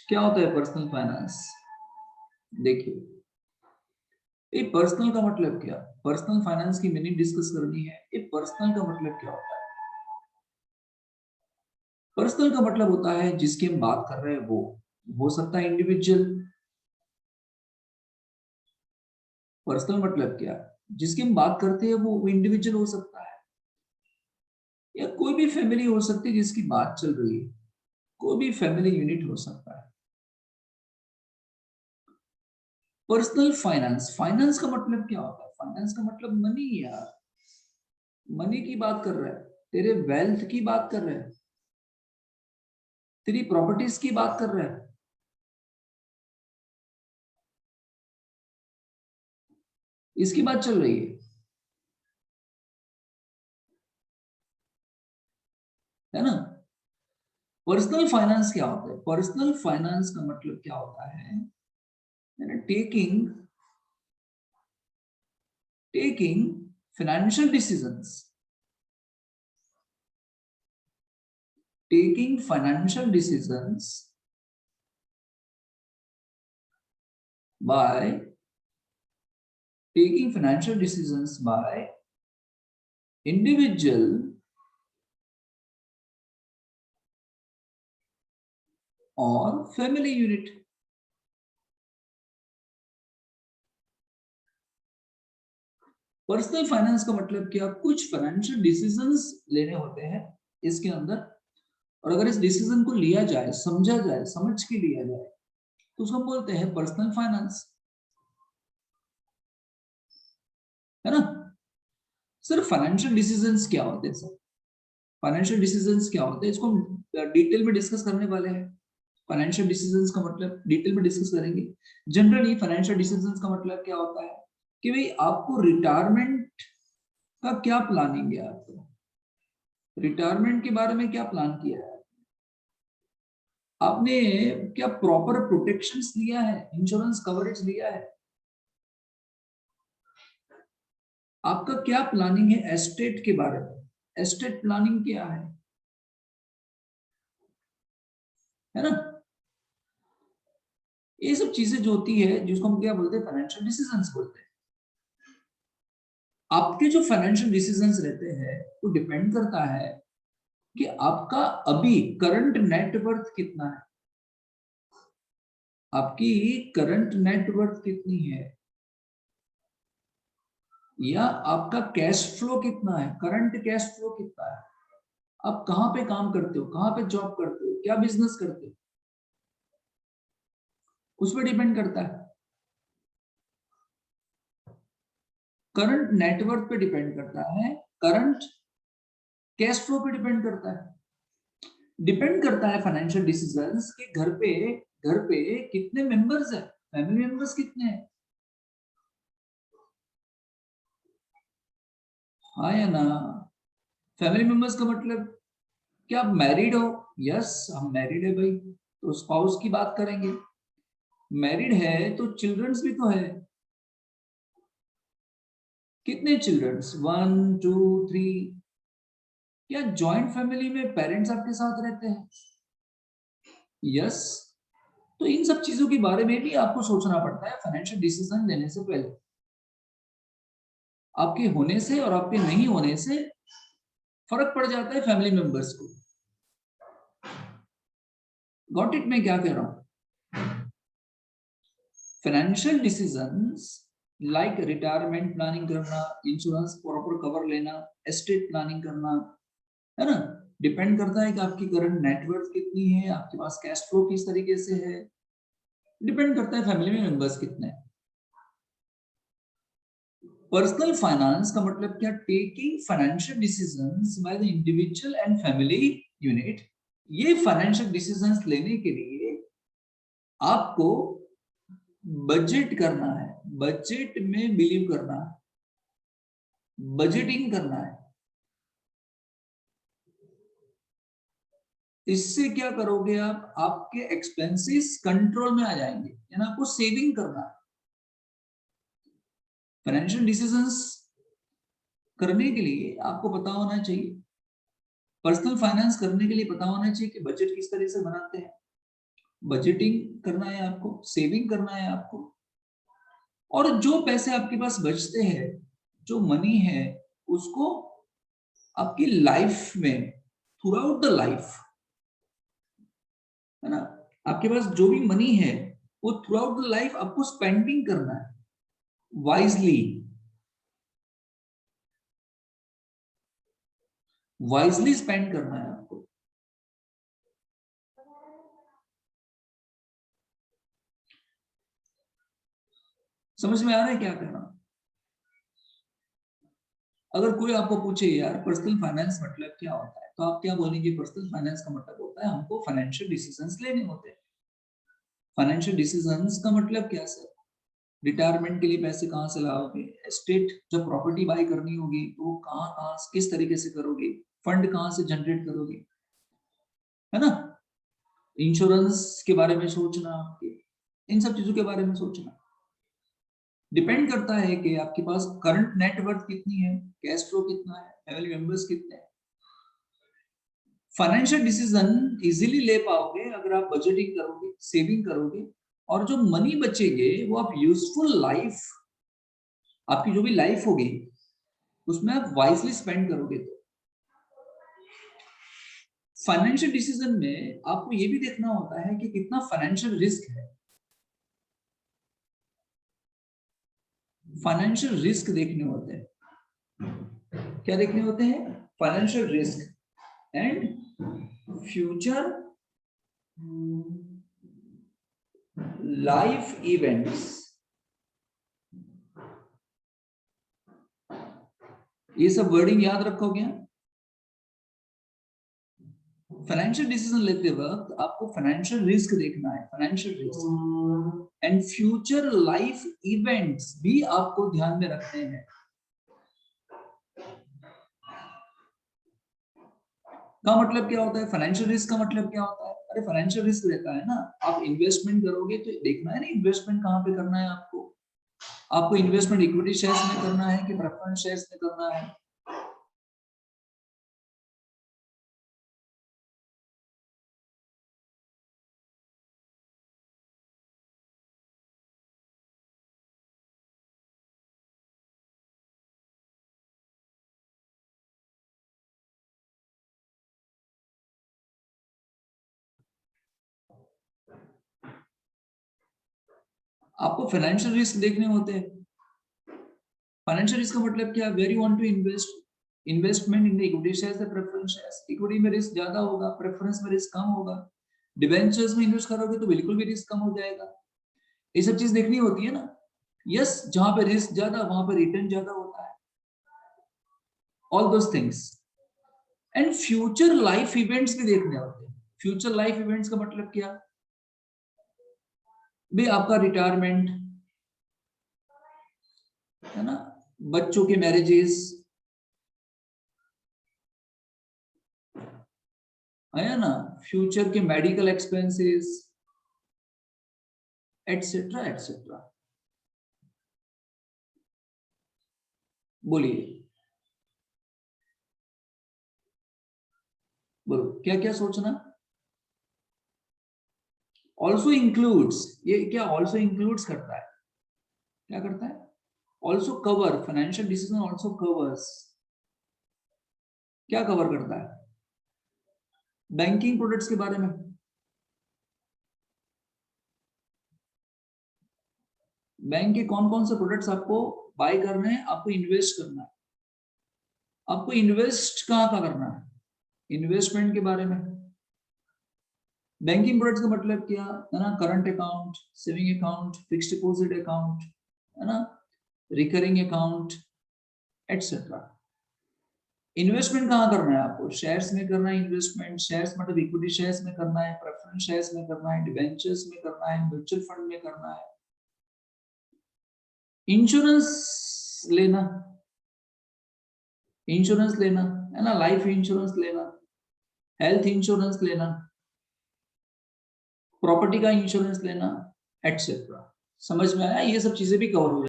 क्या होता है पर्सनल फाइनेंस? देखिए, ये पर्सनल का मतलब क्या? पर्सनल फाइनेंस की मीनिंग डिस्कस करनी है। ये पर्सनल का मतलब क्या होता है? पर्सनल का मतलब होता है जिसकी हम बात कर रहे हैं वो हो सकता है इंडिविजुअल। पर्सनल मतलब क्या? जिसकी हम बात करते हैं वो इंडिविजुअल हो सकता है, या कोई भी फैमिली हो सकती है जिसकी बात चल रही है, कोई भी फैमिली यूनिट हो सकता है। पर्सनल फाइनेंस, फाइनेंस का मतलब क्या होता है? फाइनेंस का मतलब मनी यार, मनी की बात कर रहा है, तेरे वेल्थ की बात कर रहा है, तेरी प्रॉपर्टीज की बात कर रहा है। इसकी बात चल रही है ना? पर्सनल फाइनेंस क्या होता है? पर्सनल फाइनेंस का मतलब क्या होता है? Taking taking financial decisions, taking financial decisions by taking financial decisions by individual or family unit. Personal finance का मतलब क्या? कुछ फाइनेंशियल डिसीजंस लेने होते हैं इसके अंदर, और अगर इस डिसीजन को लिया जाए, समझा जाए, समझ के लिया जाए, तो उसको हम बोलते हैं पर्सनल फाइनेंस, है ना? सिर्फ फाइनेंशियल डिसीजंस क्या होते हैं सर? फाइनेंशियल डिसीजंस क्या होते हैं, इसको हम डिटेल में डिस्कस करने वाले हैं। फाइनेंशियल डिसीजंस का मतलब डिटेल में डिस्कस करेंगे। जनरली फाइनेंशियल डिसीजंस का मतलब क्या होता है कि भाई आपको रिटायरमेंट का क्या प्लानिंग है, आपको रिटायरमेंट के बारे में क्या प्लान किया है, आपने क्या प्रॉपर प्रोटेक्शंस लिया है, इंश्योरेंस कवरेज लिया है, आपका क्या प्लानिंग है एस्टेट के बारे में, एस्टेट प्लानिंग क्या है ना? ये सब चीजें जो होती है जिसको हम क्या बोलते हैं, फाइनेंशियल डिसीजंस बोलते हैं। आपके जो फाइनेंशियल डिसीजंस रहते हैं वो डिपेंड करता है कि आपका अभी करंट नेटवर्थ कितना है, आपकी करंट नेटवर्थ कितनी है, या आपका कैश फ्लो कितना है, करंट कैश फ्लो कितना है, आप कहां पे काम करते हो, कहां पे जॉब करते हो, क्या बिजनेस करते हो, उस पर डिपेंड करता है। करंट नेटवर्थ पे डिपेंड करता है, करंट कैश फ्लो पे डिपेंड करता है, डिपेंड करता है फाइनेंशियल डिसीजंस कि घर पे कितने मेंबर्स है, फैमिली मेंबर्स कितने हैं, हाँ या ना? फैमिली मेंबर्स का मतलब क्या आप मैरिड हो? यस, हम मैरिड है भाई, तो स्पाउस की बात करेंगे। मैरिड है तो चिल्ड्रंस भी तो है, कितने चिल्ड्रंस, 1 2 3? क्या जॉइंट फैमिली में पेरेंट्स आपके साथ रहते हैं? यस। तो इन सब चीजों के बारे में भी आपको सोचना पड़ता है फाइनेंशियल डिसीजन लेने से पहले। आपके होने से और आपके नहीं होने से फर्क पड़ जाता है फैमिली मेंबर्स को। Got it? मैं क्या कह रहा हूं? Financial decisions like retirement planning करना, इंश्योरेंस प्रॉपर कवर लेना, एस्टेट प्लानिंग करना, है ना, डिपेंड करता है कि आपकी करंट नेटवर्थ कितनी है, आपके पास कैश फ्लो किस तरीके से है, डिपेंड करता है फैमिली में मेंबर्स कितने हैं। पर्सनल फाइनेंस का मतलब क्या? Taking financial decisions by the individual and family unit. ये फाइनेंशियल डिसीजंस लेने के लिए आपको बजट करना है, बजट में बिलीव करना है, बजटिंग करना है। इससे क्या करोगे आप? आपके एक्सपेंसेस कंट्रोल में आ जाएंगे, यानी आपको सेविंग करना है। फाइनेंशियल डिसीजंस करने के लिए आपको पता होना चाहिए, पर्सनल फाइनेंस करने के लिए पता होना चाहिए कि बजट किस तरह से बनाते हैं, बजटिंग करना है आपको, सेविंग करना है आपको, और जो पैसे आपके पास बचते हैं, जो मनी है, उसको आपकी लाइफ में थ्रू आउट द लाइफ, है ना, आपके पास जो भी मनी है वो थ्रू आउट द लाइफ आपको स्पेंडिंग करना है वाइजली। वाइजली स्पेंड करना है आपको। समझ में आ रहा है क्या कहना? अगर कोई आपको पूछे यार पर्सनल फाइनेंस मतलब क्या होता है, तो आप क्या बोलेंगे? पर्सनल फाइनेंस का मतलब होता है हमको फाइनेंशियल डिसीजंस लेने होते हैं। फाइनेंशियल डिसीजंस का मतलब क्या सर? रिटायरमेंट के लिए पैसे कहाँ से लाओगे? एस्टेट जब प्रॉपर्टी बाय करनी होगी तो वो कहाँ कहाँ किस तरीके से करोगे? फंड कहाँ से जनरेट करोगे, है ना? इंश्योरेंस के बारे में सोचना, आपके इन सब चीजों के बारे में सोचना। डिपेंड करता है कि आपके पास करंट नेटवर्थ कितनी है, कैश फ्लो कितना है, फैमिली मेंबर्स कितने हैं। फाइनेंशियल डिसीजन इजीली ले पाओगे अगर आप बजटिंग करोगे, सेविंग करोगे, और जो मनी बचेगे वो आप यूजफुल लाइफ, आपकी जो भी लाइफ होगी उसमें आप वाइजली स्पेंड करोगे। तो फाइनेंशियल डिसीजन में आपको ये भी देखना होता है कि कितना फाइनेंशियल रिस्क है। फाइनेंशियल रिस्क देखने होते हैं। क्या देखने होते हैं? Financial risk and future life events. ये सब वर्डिंग याद रखोगे। फाइनेंशियल डिसीजन लेते वक्त आपको फाइनेंशियल रिस्क देखना है, financial risk and future life events भी आपको ध्यान में रखने हैं। का मतलब क्या होता है? फाइनेंशियल रिस्क का मतलब क्या होता है? अरे फाइनेंशियल रिस्क रहता है ना, आप इन्वेस्टमेंट करोगे तो देखना है ना इन्वेस्टमेंट कहाँ पे करना है आपको। आपको इन्वेस्टमेंट इक्विटी शेयर्स में करना है कि प्रेफरेंस शेयर्स में करना है? आपको फाइनेंशियल रिस्क देखने होते हैं। फाइनेंशियल रिस्क का मतलब क्या? Where you want to invest, investment in equity shares या प्रेफरेंस शेयर्स। इक्विटी में रिस्क ज्यादा होगा, प्रेफरेंस में रिस्क कम होगा। डिबेंचर्स में इन्वेस्ट करोगे तो बिल्कुल भी रिस्क कम हो जाएगा। ये सब चीज देखनी होती है ना। यस, जहां पे रिस्क ज्यादा वहां पे रिटर्न ज्यादा होता है। All those things and future life events भी देखने होते हैं। फ्यूचर लाइफ इवेंट्स का मतलब क्या? भी आपका रिटायरमेंट, है ना, बच्चों के मैरिजेस, है ना, फ्यूचर के मेडिकल एक्सपेंसेस, एटसेट्रा एटसेट्रा। बोलिए, बोलो क्या क्या सोचना। ऑल्सो इंक्लूड्स, ये क्या ऑल्सो इंक्लूड्स करता है? क्या करता है? Also cover, financial decision also covers. क्या कवर करता है? बैंकिंग प्रोडक्ट्स के बारे में। बैंक के कौन कौन से प्रोडक्ट्स आपको बाय करने हैं, आपको इन्वेस्ट करना है। आपको इन्वेस्ट कहाँ का करना है? इन्वेस्टमेंट के बारे में। बैंकिंग प्रोडक्ट्स का मतलब क्या है ना? Current account, saving account, fixed deposit account, है ना, रिकरिंग अकाउंट, एटसेट्रा। इन्वेस्टमेंट कहाँ करना है आपको? शेयर्स में करना है इन्वेस्टमेंट। शेयर्स मतलब इक्विटी शेयर्स में करना है, प्रेफरेंस शेयर्स में करना है, डिबेंचर्स में करना है, म्यूचुअल फंड में करना है। इंश्योरेंस लेना, इंश्योरेंस लेना, है ना, लाइफ इंश्योरेंस लेना, हेल्थ इंश्योरेंस लेना, प्रॉपर्टी का इंश्योरेंस लेना, एटसेट्रा। समझ में आया? ये सब चीजें भी कवर हो